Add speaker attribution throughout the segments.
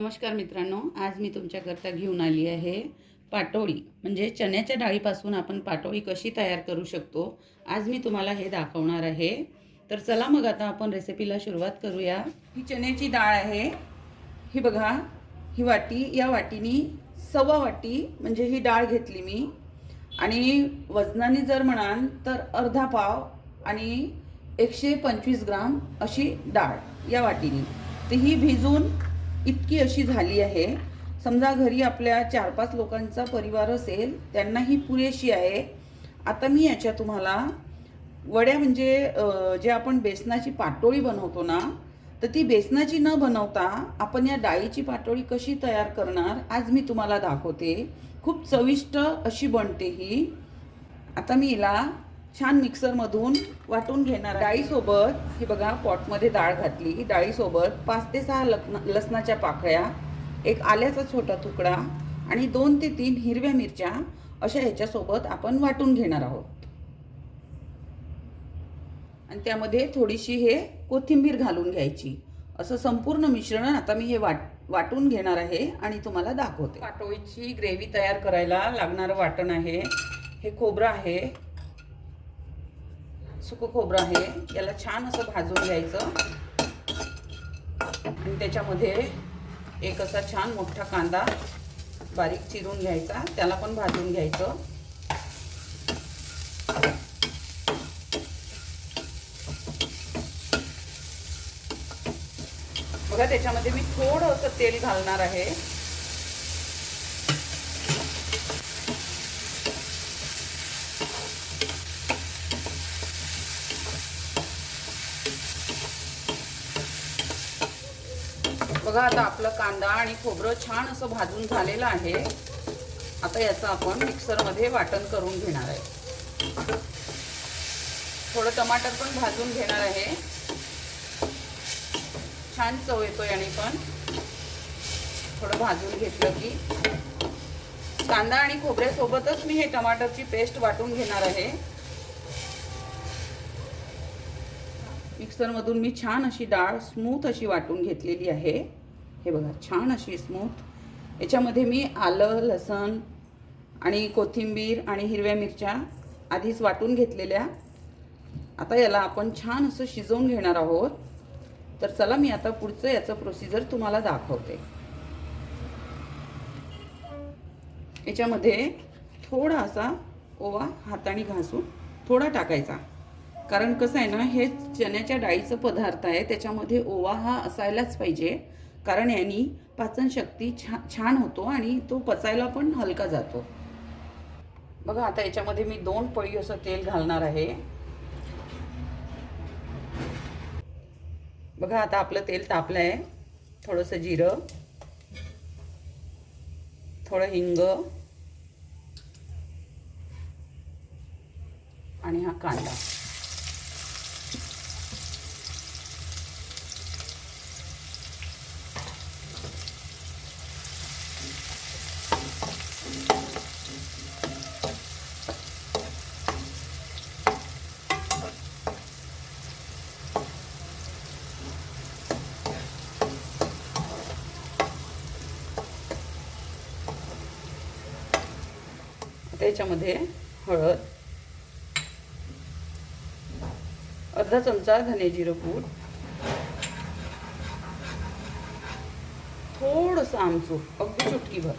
Speaker 1: नमस्कार मित्रांनो, आज मी तुमच्याकरता घेऊन आली आहे पाटोळी. म्हणजे चण्याच्या डाळीपासून आपण पाटोळी कशी तयार करू शकतो, आज मी तुम्हाला हे दाखवणार आहे. तर चला मग आता आपण रेसिपीला सुरुवात करूया. ही चण्याची डाळ आहे, ही बघा, ही वाटी, या वाटीनी सव्वा वाटी म्हणजे ही डाळ घेतली मी. आणि वजनाने जर म्हणाल तर अर्धा पाव आणि 125 ग्राम अशी डाळ या वाटीनी. तर ही भिजून इतकी अशी झाली आहे. समजा घरी आपल्या 4-5 लोकांचा परिवार असेल त्यांना ही पुरेशी आहे. आता मी याच्या तुम्हाला वड्या म्हणजे जे आपण बेसनाची पाटोळी बनवतो ना, तर ती बेसनाची न बनवता आपण या डाळीची पाटोळी कशी तयार करणार आज मी तुम्हाला दाखवते. खूप चविष्ट अशी बनते ही. आता मी हिला छान मिक्सरमधून वाटून घेणार. डाळीसोबत हे बघा, पॉटमध्ये डाळ घातली. डाळीसोबत 5 ते 6 लसणाच्या पाकळ्या, एक आल्याचा छोटा तुकडा आणि 2 ते 3 हिरव्या मिरच्या अशा ह्याच्यासोबत आपण वाटून घेणार आहोत. आणि त्यामध्ये थोडीशी हे कोथिंबीर घालून घ्यायची. असं संपूर्ण मिश्रण आता मी हे वाटून घेणार आहे आणि तुम्हाला दाखवते. पाटोळीची ग्रेव्ही तयार करायला लागणारं वाटण आहे. हे खोबरं आहे, सुकं खोबरं आहे. याला छान असं भाजून घ्यायचं आणि त्याच्यामध्ये एक असा छान मोठा कांदा बारीक चिरून घ्यायचा, त्याला पण भाजून घ्यायचं. बघा, त्याच्यामध्ये मी थोडं असं तेल घालणार आहे. बघा, आता आपलं कांदा आणि खोबरं छान असं भाजून झालेलं आहे. आता याचं आपण मिक्सरमध्ये वाटण करून घेणार आहे. थोडं टमाटर पण भाजून घेणार आहे. छान चव येतो याने पण. थोडं भाजून घेतलं की कांदा आणि खोबऱ्यासोबतच मी हे टमाटरची पेस्ट वाटून घेणार आहे. मिक्सरमधून मी छान अशी डाळ स्मूथ अशी वाटून घेतलेली आहे. हे बघा, छान अशी स्मूथ. याच्यामध्ये मी आलं, लसण आणि कोथिंबीर आणि हिरव्या मिरच्या आधीच वाटून घेतलेल्या. आता याला आपण छान असं शिजवून घेणार आहोत. तर चला, मी आता पुढचं याचं प्रोसिजर तुम्हाला दाखवते. याच्यामध्ये थोडा असा ओवा हाताने घासून थोडा टाकायचा. कारण कसं आहे ना, हे चण्याच्या डाळीचं पदार्थ आहे, त्याच्यामध्ये ओवा हा असायलाच पाहिजे. कारण यानी पाचनशक्ती छान होतो आणि तो पचायला पण हलका जातो. बघा, आता याच्यामध्ये मी 2 पळी असं तेल घालणार आहे. बघा, आता आपलं तेल तापलं आहे. थोडंसं जिरं, थोडं हिंग आणि हा कांदा. त्याच्यामध्ये हळद, अर्धा चमचा धने जिरं पूड, थोडंसं आमचूर, अगदी चुटकीभर,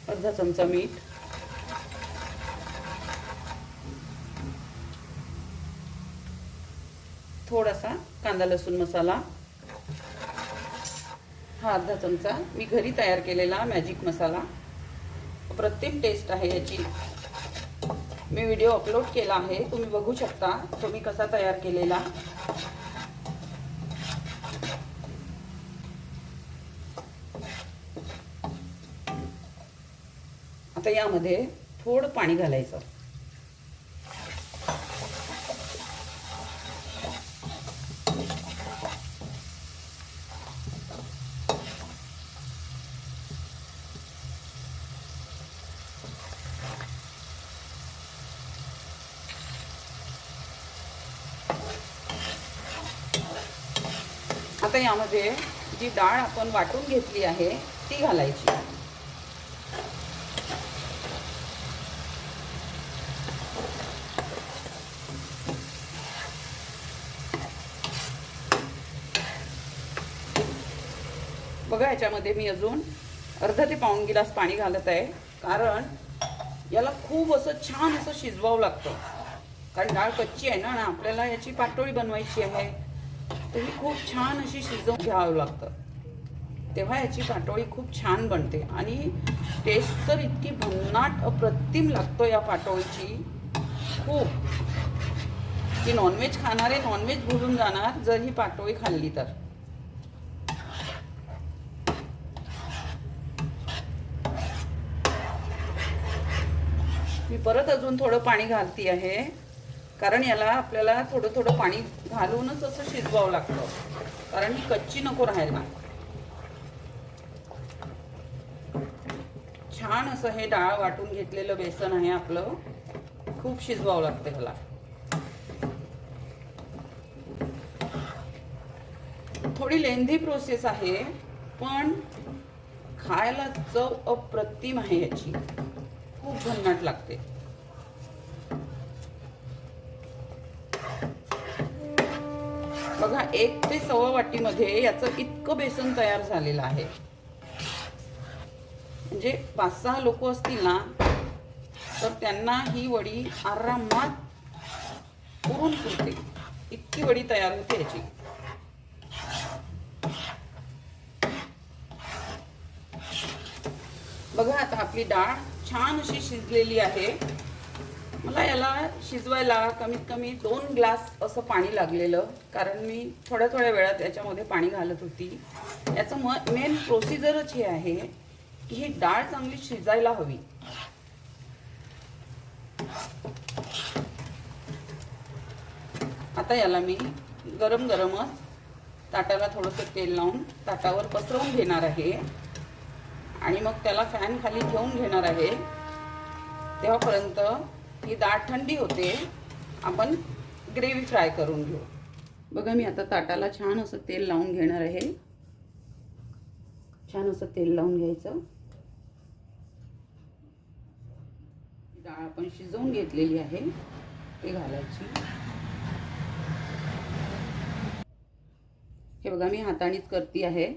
Speaker 1: अर्धा चमचा मीठ, थोडासा कांदा लसूण मसाला, हा अर्धा चमचा मी घरी तयार केलेला मॅजिक मसाला. अप्रतिम टेस्ट आहे याची. मी व्हिडिओ अपलोड केला आहे, तुम्ही बघू शकता तो मी कसा तयार केलेला. आता यामध्ये थोडं पाणी घालायचं. आता यामध्ये जी डाळ आपण वाटून घेतली आहे ती घालायची. बघा याच्यामध्ये मी अजून अर्धा ते पाऊण गिलास पाणी घालत आहे, कारण याला खूप असं छान असं शिजवावं लागतं. कारण डाळ कच्ची आहे ना आणि आपल्याला याची पातोळी बनवायची आहे, तर ही खूप छान अशी शिजवून घ्यावं लागतं. तेव्हा याची पातोळी खूप छान बनते आणि टेस्ट तर इतकी भन्नाट अप्रतिम लागतो या पातोळीची खूप, की नॉनव्हेज खाणारे नॉनव्हेज भुलून जाणार जर ही पातोळी खाल्ली तर. मी परत अजून थोडं पाणी घालती आहे, कारण याला आपल्याला थोडं थोडं पाणी घालूनच असं शिजवावं लागतं, कारण ही कच्ची नको राहायला. छान असं हे डाळ वाटून घेतलेलं बेसन आहे आपलं, खूप शिजवावं लागतं ह्याला. थोडी लेंदी प्रोसेस आहे, पण खायला चव अप्रतिम आहे याची, खूप भन्नाट लागते. बघा 1 ते 1.25 वाटीमध्ये याचं इतकं बेसन तयार झालेलं आहे. म्हणजे 5-6 लोक असतील ना तर त्यांना ही वडी आरामात पुरून पुरते, इतकी वडी तयार होते याची. बघा आता आपली डाळ छान अशी शिजलेली आहे. मला याला शिजवायला कमीत कमी 2 ग्लास असं पाणी लागलेलं, कारण मी थोड्या थोड्या वेळात याच्यामध्ये पाणी घालत होती. याचं मेन प्रोसिजरच हे आहे की ही डाळ चांगली शिजायला हवी. आता याला मी गरम गरमच ताटाला थोडंसं तेल लावून ताटावर पसरवून घेणार आहे आणि मग त्याला फॅन खाली घेऊन घेणार आहे. तेव्हापर्यंत ही डाळ थंडी होते, आपण ग्रेव्ही फ्राय करून घेऊ. बघा मी आता ताटाला छान असं तेल लावून घेणार आहे. छान असं तेल लावून घ्यायचं. डाळ आपण शिजवून घेतलेली आहे ते घालायची. हे बघा मी हातानेच करती आहे.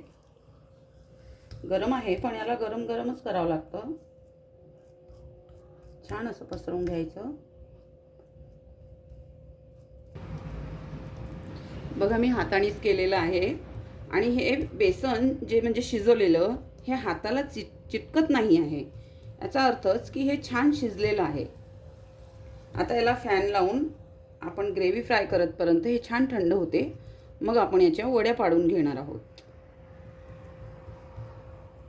Speaker 1: गरम आहे पण याला गरम गरमच करावं लागतं. छान असं पसरवून घ्यायचं. बघा मी हातानेच केलेलं आहे आणि हे बेसन जे म्हणजे शिजवलेलं हे हाताला चिटकत नाही आहे. याचा अर्थच की हे छान शिजलेलं आहे. आता याला फॅन लावून आपण ग्रेव्ही फ्राय करतपर्यंत हे छान थंड होते, मग आपण याच्या वड्या पाडून घेणार आहोत.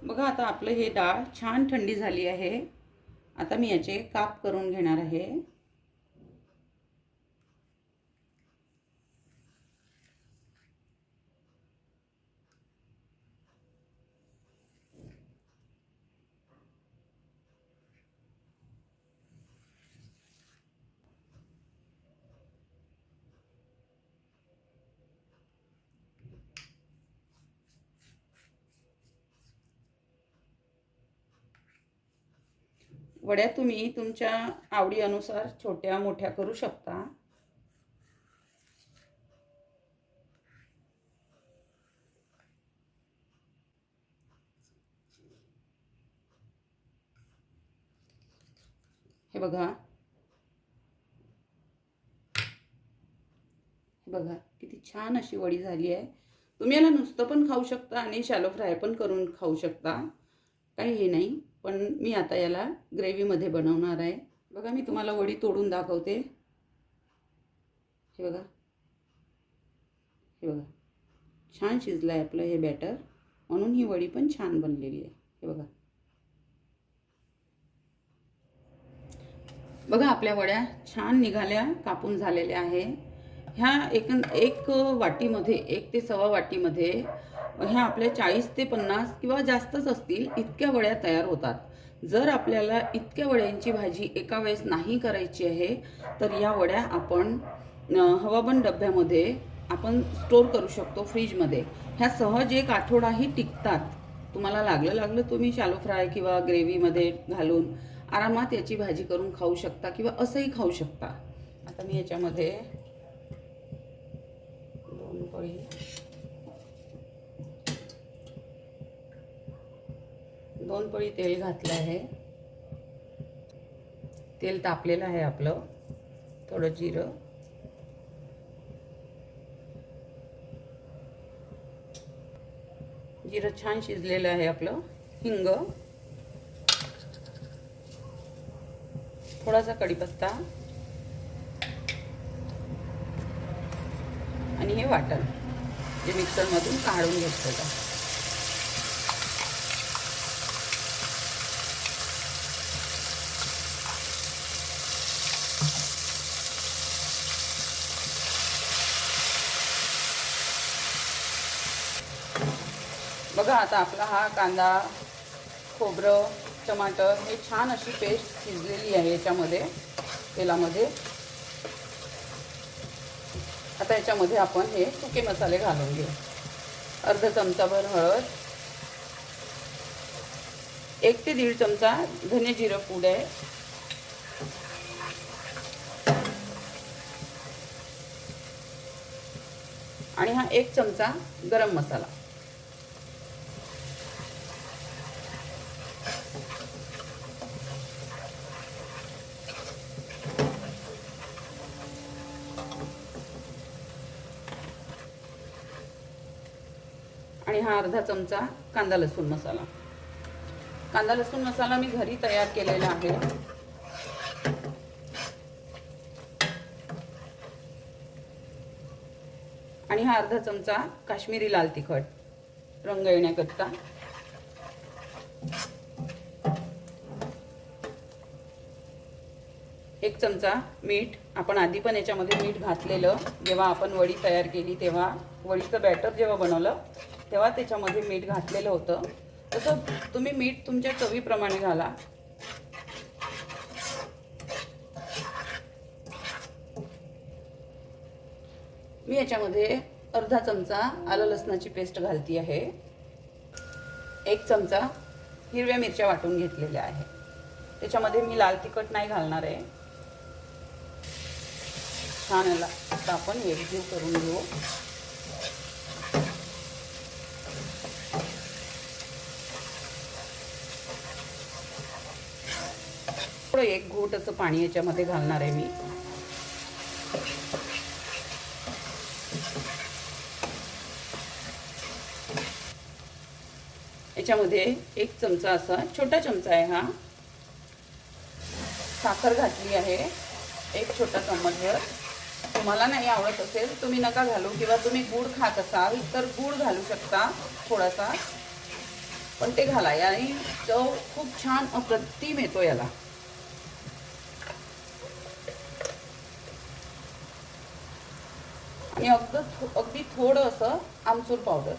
Speaker 1: बघा आता आपलं हे डाळ छान थंडी झाली आहे. आता मी याचे काप करून घेणार आहे. वड्या तुम्ही तुमच्या आवडीनुसार छोट्या मोठ्या करू शकता. हे बघा, हे बघा किती छान अशी वडी झाली आहे. तुम्ही याला नुसतं पण खाऊ शकता आणि शॅलो फ्राय पण करून खाऊ शकता, काही हे नाही. पण मी आता याला ग्रेव्हीमध्ये बनवणार आहे. बघा मी तुम्हाला वडी तोडून दाखवते. हे बघा, हे बघा छान शिजलं आहे आपलं हे बॅटर, म्हणून ही वडी पण छान बनलेली आहे. हे बघा, बघा आपल्या वड्या छान निघाल्या, कापून झालेल्या आहे. ह्या एक वाटीमध्ये 1 ते 1.25 वाटीमध्ये ह्या आपल्या 40 ते 50 किंवा जास्तच असतील इतक्या वड्या तयार होतात. जर आपल्याला इतक्या वड्यांची भाजी एका वेळेस नाही करायची आहे तर या वड्या आपण हवाबंद डब्यामध्ये आपण स्टोर करू शकतो फ्रीजमध्ये. ह्या सहज एक आठवडाही टिकतात. तुम्हाला लागलं तुम्ही शालो फ्राय किंवा ग्रेव्हीमध्ये घालून आरामात याची भाजी करून खाऊ शकता किंवा असंही खाऊ शकता. आता मी याच्यामध्ये 2 पळी तेल घातलं आहे. तेल तापलेलं आहे आपलं. थोडं जिरं, छान शिजलेलं आहे आपलं. हिंग, थोडासा कढीपत्ता आणि हे वाटण जे मिक्सरमधून काढून घेतलं. बघा आता आपला हा कांदा, खोबरं, टमाटर हे छान अशी पेस्ट शिजलेली आहे याच्यामध्ये तेलामध्ये. आता याच्यामध्ये आपण हे सुके मसाले घालून घेऊ. अर्धा चमचाभर हळद, 1 ते 1.5 चमचा धने जिरं पूड आहे, आणि हा 1 चमचा गरम मसाला. आणि हा अर्धा चमचा कांदा लसूण मसाला. कांदा लसूण मसाला मी घरी तयार केलेला आहे. आणि हा अर्धा चमचा काश्मीरी लाल तिखट रंग येण्याकरता. एक चमचा मीठ. आपण आधी पण याच्यामध्ये मीठ घातलेलं, जेव्हा आपण वडी तयार केली तेव्हा, वडीचं बॅटर जेव्हा बनवलं तेव्हा त्याच्यामध्ये मीठ घातलेलं होतं. तसं तुम्ही मीठ तुमच्या चवीप्रमाणे घाला. मी याच्यामध्ये अर्धा चमचा आलं लसणाची पेस्ट घालती आहे. 1 चमचा हिरव्या मिरच्या वाटून घेतलेल्या आहे. त्याच्यामध्ये मी लाल तिखट नाही घालणार आहे. छान याला आता आपण एकजीव करून घेऊ. थोडं 1 घोट असं पाणी याच्यामध्ये घालणार आहे मी. याच्यामध्ये 1 चमचा असा छोटा चमचा आहे हा साखर घातली आहे. 1 छोटा चम्मचभर. तुम्हाला नाही आवडत असेल तुम्ही नका घालू, किंवा तुम्ही गूळ खात असाल तर गूळ घालू शकता थोडासा, पण ते घाला. याने चव खूप छान अप्रतिम येतो याला. आणि अगदी थोडं असं आमचूर पावडर.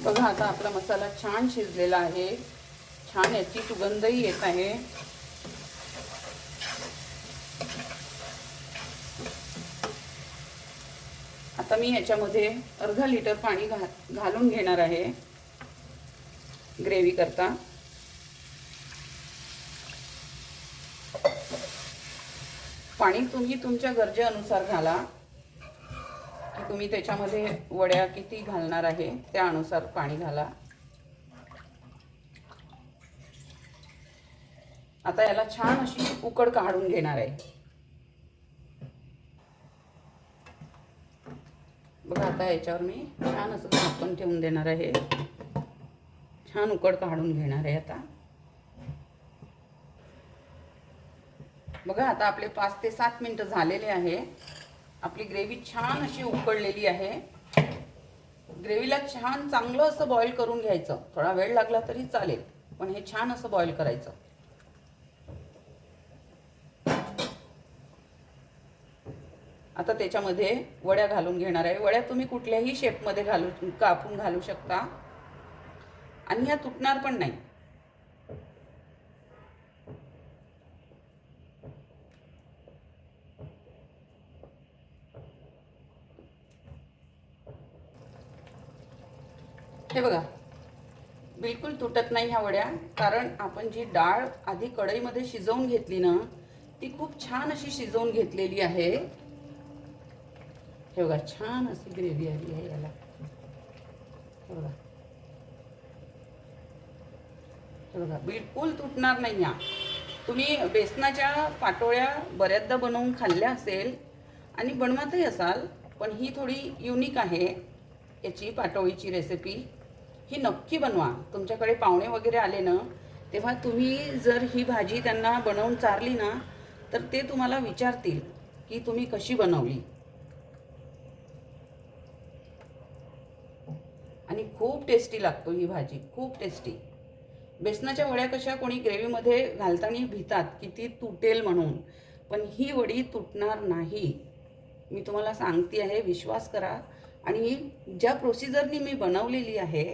Speaker 1: बघा आता आपला मसाला छान शिजलेला आहे. छान याची सुगंधही येत आहे. आता मी याच्यामध्ये अर्धा लिटर पाणी घालून घेणार आहे ग्रेव्ही करता. पाणी तुम्ही तुमच्या गरजेनुसार घाला, की तुम्ही त्याच्यामध्ये वड्या किती घालणार आहे त्यानुसार पाणी घाला. आता याला छान अशी उकड काढून घेणार आहे. बघा आता याच्यावर मी छान असं झाकण ठेवून देणार आहे. छान उकड काढून घेणार आहे आता. बघा आता आपले 5 ते 7 मिनिटं झालेले आहे. आपली ग्रेव्ही छान अशी उकळलेली आहे. ग्रेव्हीला छान चांगलं असं बॉईल करून घ्यायचं. थोडा वेळ लागला तरी चालेल, पण हे छान असं बॉईल करायचं. आता त्याच्यामध्ये वड्या घालून घेणार आहे. वड्या तुम्ही कुठल्याही शेपमध्ये कापून घालू शकता आणि ह्या तुटणार पण नाही. हे बघा, बिलकुल तुटत नाही ह्या वड्या, कारण आपण जी डाळ आधी कढईमध्ये शिजवून घेतली ना, ती खूप छान अशी शिजवून घेतलेली आहे. हे बघा, छान अशी ग्रेव्ही आली आहे याला. हे बघा, हे बघा, बिलकुल तुटणार नाही. या तुम्ही बेसनाच्या पाटोळ्या बऱ्याचदा बनवून खाल्ल्या असेल आणि बनवतही असाल, पण ही थोडी युनिक आहे याची पाटोळीची रेसिपी. ही नक्की बनवा. तुमच्याकडे पाहुणे वगैरे आले ना, तेव्हा तुम्ही जर ही भाजी त्यांना बनवून चारली ना, तर ते तुम्हाला विचारतील की तुम्ही कशी बनवली. आणि खूप टेस्टी लागतो ही भाजी, खूप टेस्टी. बेसनाच्या वड्या कशा कोणी ग्रेव्हीमध्ये घालताना भितात की ती तुटेल म्हणून, पण ही वडी तुटणार नाही. मी तुम्हाला सांगते आहे, विश्वास करा. आणि ज्या प्रोसिजरनी मी बनवलेली आहे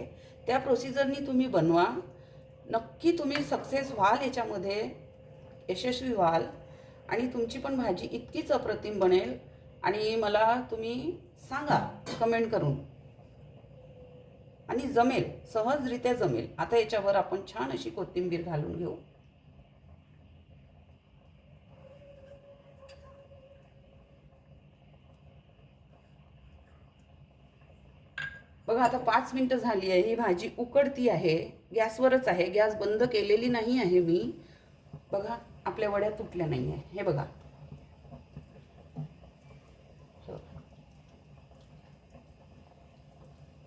Speaker 1: त्या प्रोसिजरनी तुम्ही बनवा. नक्की तुम्ही सक्सेस व्हाल, याच्यामध्ये यशस्वी व्हाल आणि तुमची पण भाजी इतकीच अप्रतिम बनेल. आणि मला तुम्ही सांगा कमेंट करून, आणि जमेल, सहजरित्या जमेल. आता याच्यावर आपण छान अशी कोथिंबीर घालून घेऊ. बघा, आता 5 मिनिटं झाली आहे. ही भाजी उकडती आहे, गॅसवरच आहे, गॅस बंद केलेली नाही आहे मी. बघा, आपल्या वड्या तुटल्या नाही आहे. हे बघा,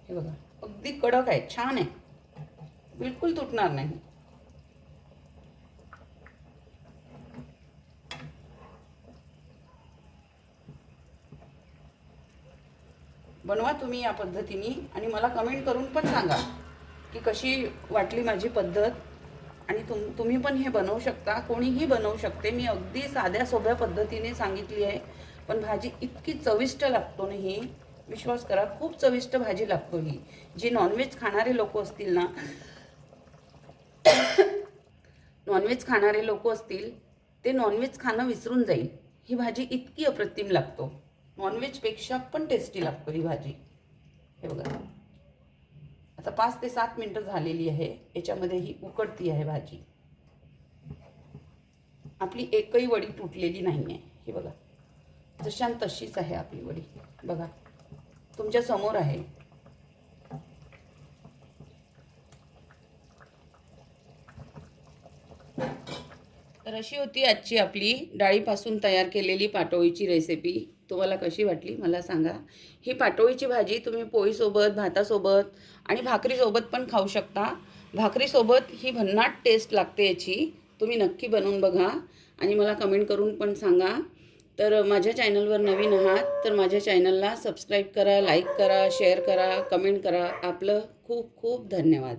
Speaker 1: हे बघा, अगदी कडक आहे, छान आहे, बिलकुल तुटणार नाही. बनवा तुम्ही या पद्धतीने आणि मला कमेंट करून पण सांगा की कशी वाटली माझी पद्धत. आणि तुम्ही पण हे बनवू शकता, कोणीही बनवू शकते. मी अगदी साध्या सोप्या पद्धतीने सांगितली आहे, पण भाजी इतकी चविष्ट लागतो ना ही, विश्वास करा, खूप चविष्ट भाजी लागतो ही. जी नॉनव्हेज खाणारे लोक असतील ना, नॉनव्हेज खाणारे लोक असतील ते नॉनव्हेज खाणं विसरून जाईल. ही भाजी इतकी अप्रतिम लागतो, नॉनव्हेजपेक्षा पण टेस्टी लागतो ही भाजी. हे बघा, आता 5 ते 7 मिनिटं झालेली आहे. याच्यामध्ये ही उकडती आहे भाजी. आपली एकही वडी तुटलेली नाही आहे. हे बघा, जशान तशीच आहे आपली वडी. बघा, तुमच्या समोर आहे. तर अशी होती आजची आपली डाळीपासून तयार केलेली पाटोळीची रेसिपी. तुम्हाला कशी वाटली मला सांगा. ही पाटोळीची भाजी तुम्ही पोळीसोबत, भातासोबत आणि भाकरीसोबत पण खाऊ शकता. भाकरीसोबत ही भन्नाट टेस्ट लागते याची. तुम्ही नक्की बनवून बघा आणि मला कमेंट करून पण सांगा. तर माझ्या चॅनलवर नवीन आहात तर माझ्या चॅनलला सबस्क्राईब करा, लाईक करा, शेअर करा, कमेंट करा. आपलं खूप खूप धन्यवाद.